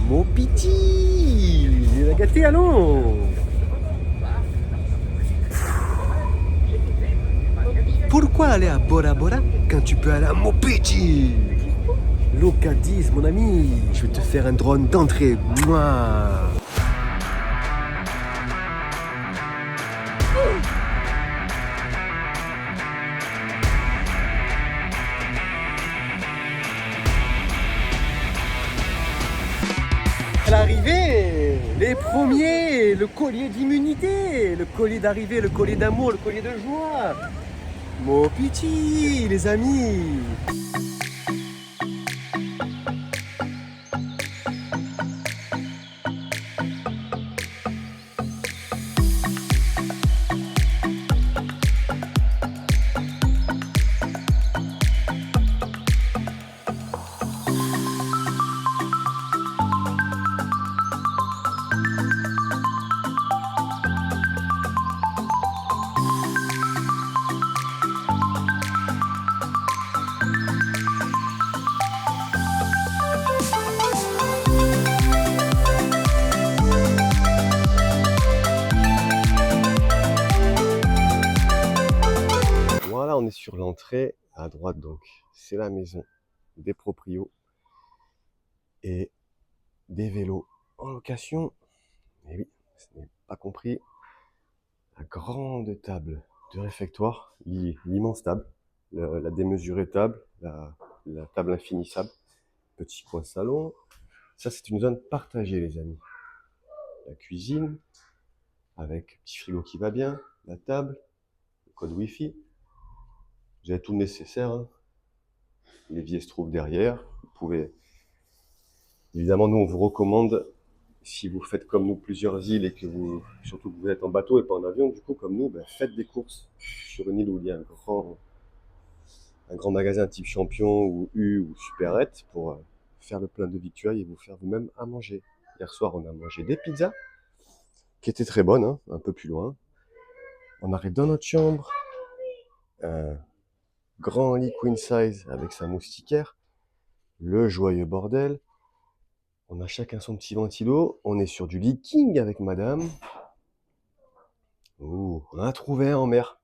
Mon petit, il a gâté, allons. Pourquoi aller à Bora Bora quand tu peux aller à Mopiti? Look at this, mon ami. Je vais te faire un drone d'entrée. Mouah. À l'arrivée, les premiers, le collier d'immunité, le collier d'arrivée, le collier d'amour, le collier de joie. Mon petit, les amis. Voilà, on est sur l'entrée à droite, donc c'est la maison des proprios et des vélos en location. Et oui, ce n'est pas compris. La grande table de réfectoire, l'immense table, la démesurée table, la table infinissable, petit coin salon. Ça, c'est une zone partagée, les amis. La cuisine, avec petit frigo qui va bien, la table, le code Wi-Fi. Vous avez tout le nécessaire, hein. L'évier se trouve derrière. Vous pouvez... Évidemment, nous, on vous recommande, si vous faites comme nous plusieurs îles et que vous, surtout que vous êtes en bateau et pas en avion, du coup, comme nous, ben, faites des courses sur une île où il y a un grand magasin type Champion ou U ou Superette pour faire le plein de victuailles et vous faire vous-même à manger. Hier soir, on a mangé des pizzas qui étaient très bonnes, hein, un peu plus loin. On arrive dans notre chambre, un grand lit queen size avec sa moustiquaire, le joyeux bordel. On a chacun son petit ventilo. On est sur du lit king avec madame. Ouh, on a trouvé un en mer.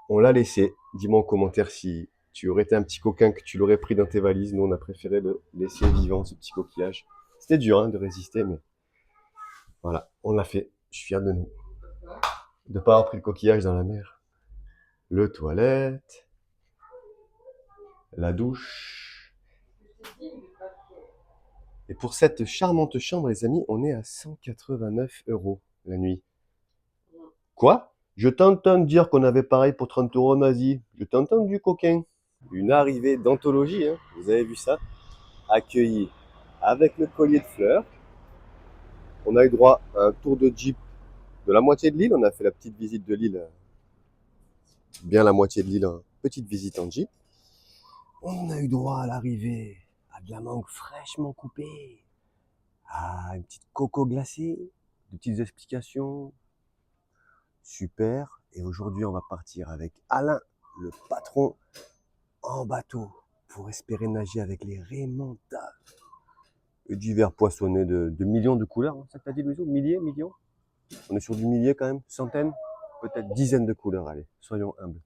On l'a laissé. Dis-moi en commentaire si tu aurais été un petit coquin, que tu l'aurais pris dans tes valises. Nous, on a préféré le laisser vivant, ce petit coquillage. C'était dur hein, de résister, mais voilà, on l'a fait. Je suis fier de nous. De ne pas avoir pris le coquillage dans la mer. Le toilette. La douche. Et pour cette charmante chambre, les amis, on est à 189 € la nuit. Quoi? Je t'entends dire qu'on avait pareil pour 30 € en Asie. Je t'entends du coquin. Une arrivée d'anthologie, hein. Vous avez vu ça? Accueilli avec le collier de fleurs. On a eu droit à un tour de jeep de la moitié de l'île. On a fait la petite visite de l'île, bien la moitié de l'île, petite visite en jeep. On a eu droit à l'arrivée à de la mangue fraîchement coupée, à une petite coco glacée, de petites explications. Super. Et aujourd'hui, on va partir avec Alain, le patron, en bateau pour espérer nager avec les remontadas. Et divers poissonnés de millions de couleurs. Hein. Ça que t'as dit, Louiseau? Milliers, millions? On est sur du millier quand même, centaines, peut-être dizaines de couleurs. Allez, soyons humbles.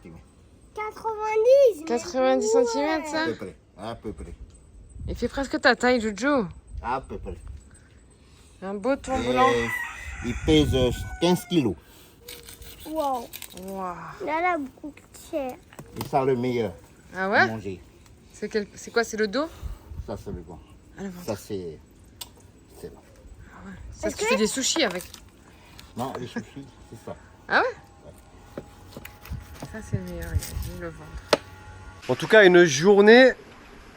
cm. 90. 90 cm À ça? peu près. À peu près. Il fait presque ta taille, Jojo. À peu près. Un beau thon Et blanc. il pèse 15 kilos. Wow. Wow. Là, beaucoup plus cher. Et ça, le meilleur Ah à ouais? manger. C'est quoi? C'est le dos? Ça, c'est le bon. Ah, le ventre. Ça, c'est bon. Ça, tu fais des sushis avec. Non, les sushis, c'est ça. Ah ouais? Ça, c'est le meilleur, il le ventre. En tout cas, une journée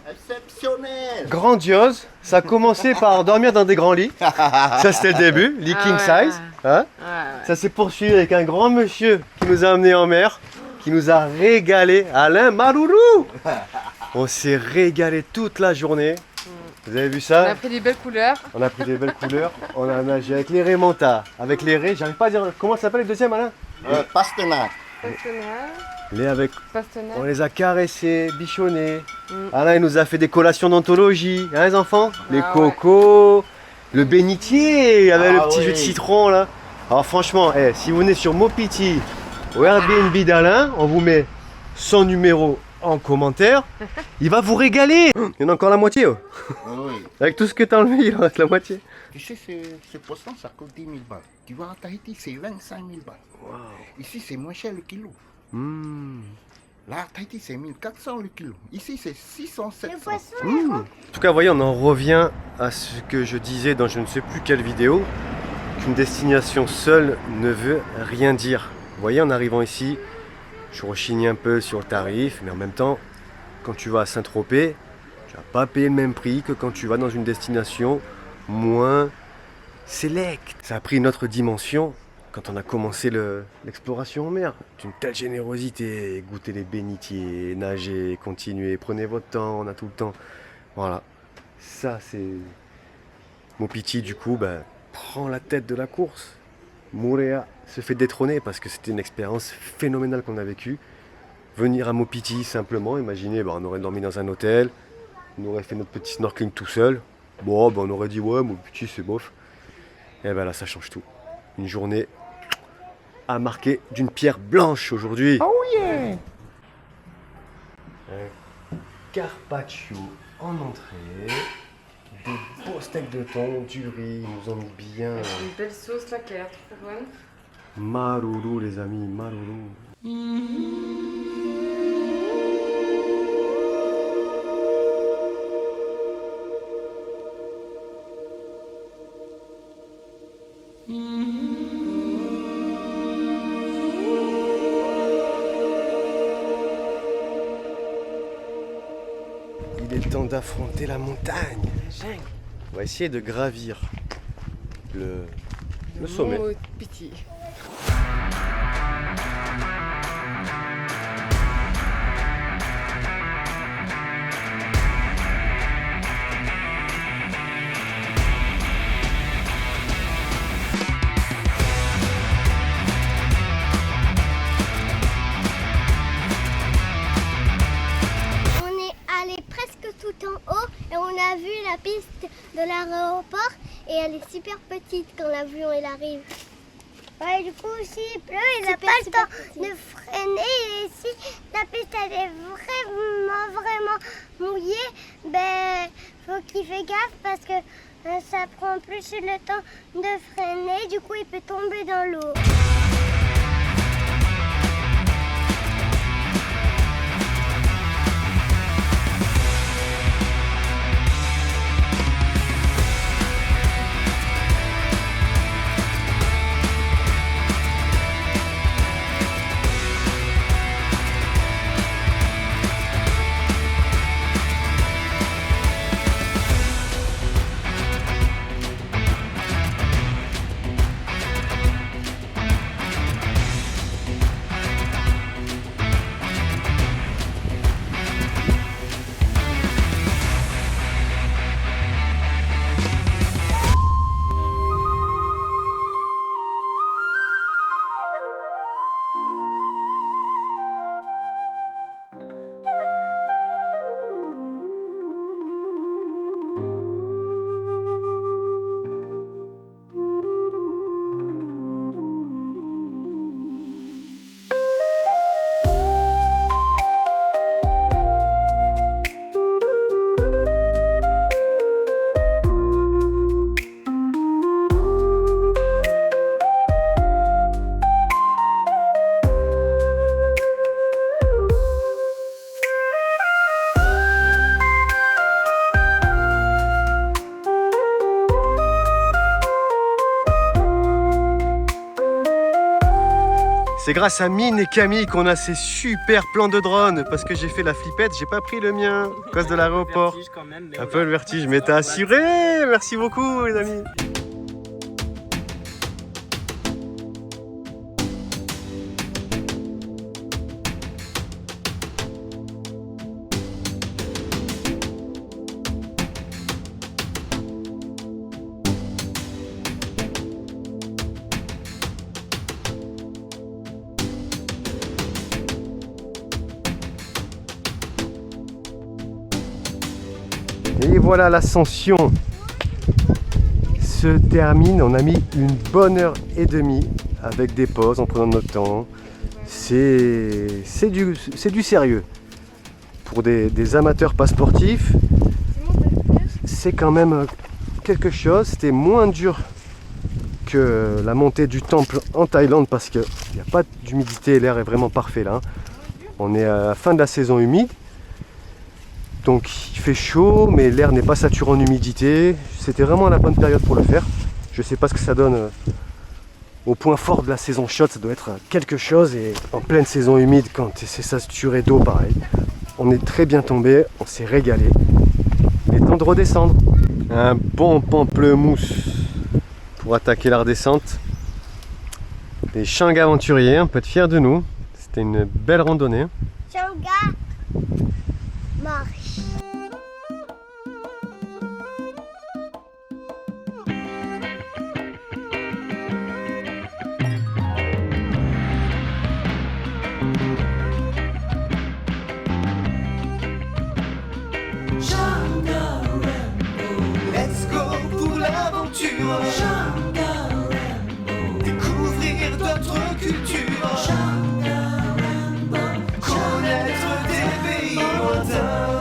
Exceptionnel. grandiose. Ça a commencé par dormir dans des grands lits. Ça, c'était le début, lit Ah king ouais. size. Hein? Ouais, ouais. Ça s'est poursuivi avec un grand monsieur qui nous a amenés en mer, qui nous a régalé. Alain Maroulou. On s'est régalé toute la journée. Vous avez vu On ça? a pris des belles couleurs. On a pris des belles couleurs. On a nagé avec les raimentas, avec les raies. J'arrive pas à dire comment ça s'appelle le deuxième, Alain? Pastenac. Les avec. Pastenac. On les a caressés, bichonnés. Mm. Alain il nous a fait des collations d'anthologie, hein les enfants? Les Ah cocos, le bénitier avec le Ah petit jus de oui. citron là. Alors franchement, si vous venez sur Mopiti ou Airbnb d'Alain, on vous met son numéro en commentaire. Il va vous régaler. Il y en a encore la moitié. Oh. Oui. Avec tout ce que t'as enlevé, il en reste la moitié. Tu sais, ce poisson, ça coûte 10 000 balles. Tu vas à Tahiti, c'est 25 000 balles. Ici, c'est moins cher le kilo. Mmh. Là, à Tahiti, c'est 1400 le kilo. Ici, c'est 600, Le 700. poisson, Mmh. En tout cas, vous voyez, on en revient à ce que je disais dans je ne sais plus quelle vidéo, qu'une destination seule ne veut rien dire. Vous voyez, en arrivant ici, je rechigne un peu sur le tarif, mais en même temps, quand tu vas à Saint-Tropez, tu vas pas payer le même prix que quand tu vas dans une destination moins select. Ça a pris une autre dimension quand on a commencé l'exploration en mer. D'une telle générosité, goûter les bénitiers, nager, continuer, prenez votre temps, on a tout le temps. Voilà, ça c'est... Mopiti du coup prend la tête de la course. Moorea se fait détrôner parce que c'était une expérience phénoménale qu'on a vécue. Venir à Mopiti simplement, imaginez, on aurait dormi dans un hôtel, on aurait fait notre petit snorkeling tout seul. Bon, on aurait dit ouais, Mopiti c'est bof. Et là ça change tout. Une journée à marquer d'une pierre blanche aujourd'hui. Oh yeah! Un carpaccio en entrée, des beaux steaks de thon, du riz, ils nous ont mis bien. Une belle sauce là qui a l'air trop bonne. Maroulou les amis, maroulou. Il est temps d'affronter la montagne. On va essayer de gravir le sommet. Piti. on est allé presque tout en haut et on a vu la piste de l'aéroport et elle est super petite quand l'avion il arrive. Ouais, du coup, s'il pleut, il n'a pas le temps de freiner. Et si la piste elle est vraiment mouillée, faut qu'il fait gaffe parce que ça prend plus le temps de freiner. Du coup, il peut tomber dans l'eau. C'est grâce à Mine et Camille qu'on a ces super plans de drone parce que j'ai fait la flippette, j'ai pas pris le mien à cause de l'aéroport. Un peu le vertige, mais t'as assuré. Merci beaucoup les amis. Et voilà, l'ascension se termine. On a mis une bonne heure et demie avec des pauses en prenant notre temps. C'est du sérieux. Pour des amateurs pas sportifs, c'est quand même quelque chose. C'était moins dur que la montée du temple en Thaïlande parce qu'il n'y a pas d'humidité, l'air est vraiment parfait là. On est à la fin de la saison humide. Donc il fait chaud, mais l'air n'est pas saturé en humidité. C'était vraiment la bonne période pour le faire. Je sais pas ce que ça donne au point fort de la saison chaude. Ça doit être quelque chose. Et en pleine saison humide, quand c'est saturé d'eau, pareil. On est très bien tombé, on s'est régalé. Il est temps de redescendre. Un bon pamplemousse pour attaquer la redescente. Les Shang aventuriers, on peut être fiers de nous. C'était une belle randonnée. Shanga marche. Let's go pour l'aventure. Découvrir d'autres cultures. Connaître des pays lointains.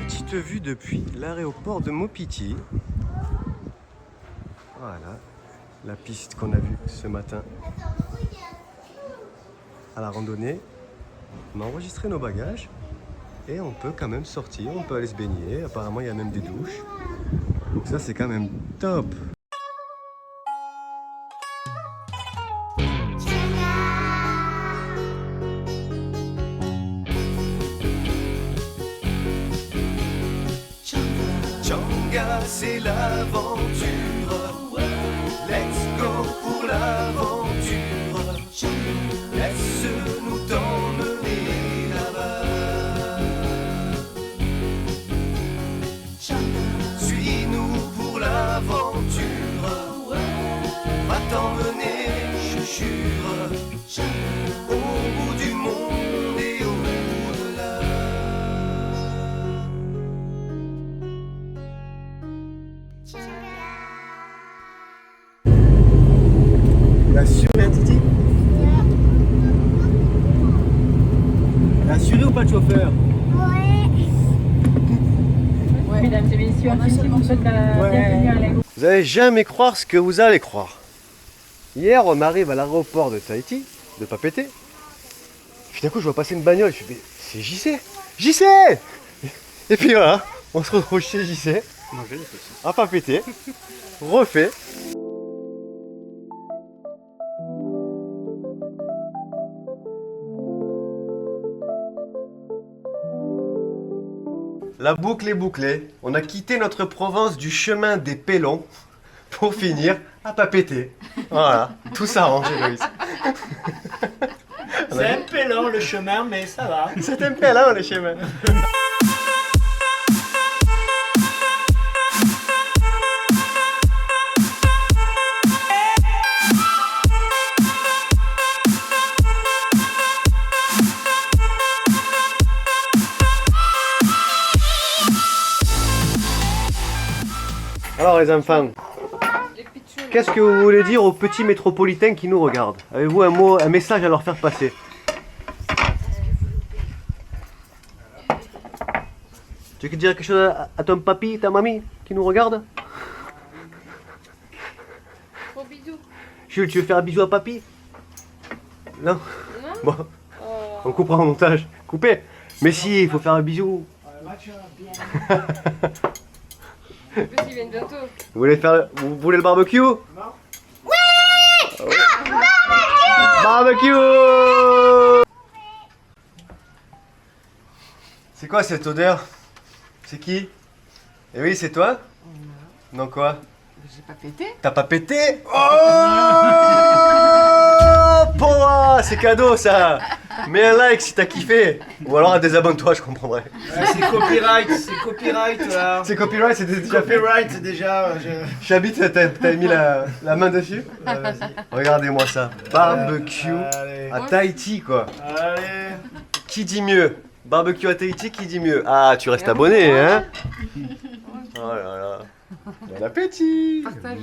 Petite vue depuis l'aéroport de Mopiti. Voilà, la piste qu'on a vue ce matin à la randonnée. On a enregistré nos bagages et on peut quand même sortir, on peut aller se baigner. Apparemment, il y a même des douches. Donc ça, c'est quand même top. Changa, c'est l'aventure. Let's go pour l'aventure. Laisse-nous t'emmener là-bas. Suis-nous pour l'aventure. Va t'emmener, je jure, au bout du monde et au-delà. Il a assuré, hein, Titi? Il a assuré ou pas le chauffeur? Ouais. Mesdames et messieurs, on souhaite la bienvenue à l'aéroport. Vous allez jamais croire ce que vous allez croire. Hier, on arrive à l'aéroport de Tahiti, de Papeete. Puis d'un coup, je vois passer une bagnole. Je fais, mais c'est JC! JC! Et puis voilà, on se retrouve chez JC, à Papeete, refait. La boucle est bouclée. On a quitté notre Provence du chemin des Pélons pour finir à Papeete. Voilà, tout s'arrange, Loïs. C'est un peu long le chemin, mais ça va. C'est un peu là, le chemin. Alors les enfants, qu'est-ce que vous voulez dire aux petits métropolitains qui nous regardent? Avez-vous un mot, un message à leur faire passer? Tu veux dire quelque chose à ton papy, ta mamie qui nous regarde? Gros bisous. Jules, tu veux faire un bisou à papy? Non? Non. Bon, on coupera en montage. Coupez. Mais si, il faut faire un bisou. En plus, ils viennent bientôt. Vous voulez le barbecue? Non. Oui! barbecue. C'est quoi cette odeur? C'est qui? Eh oui, c'est toi? Non quoi? J'ai pas pété. T'as pas pété? Oh Powa, c'est cadeau ça. Mets un like si t'as kiffé. Ou alors désabonne-toi, je comprendrais. C'est copyright là. C'est copyright, c'est déjà fait. Copyright, c'est déjà. Chabit, t'as mis la main dessus? Regardez-moi ça. Barbecue Allez. à Tahiti quoi. Allez. Qui dit mieux? Barbecue à Tahiti, qui dit mieux? Ah, tu restes abonné, hein? Oh là là. Bon appétit! Partage.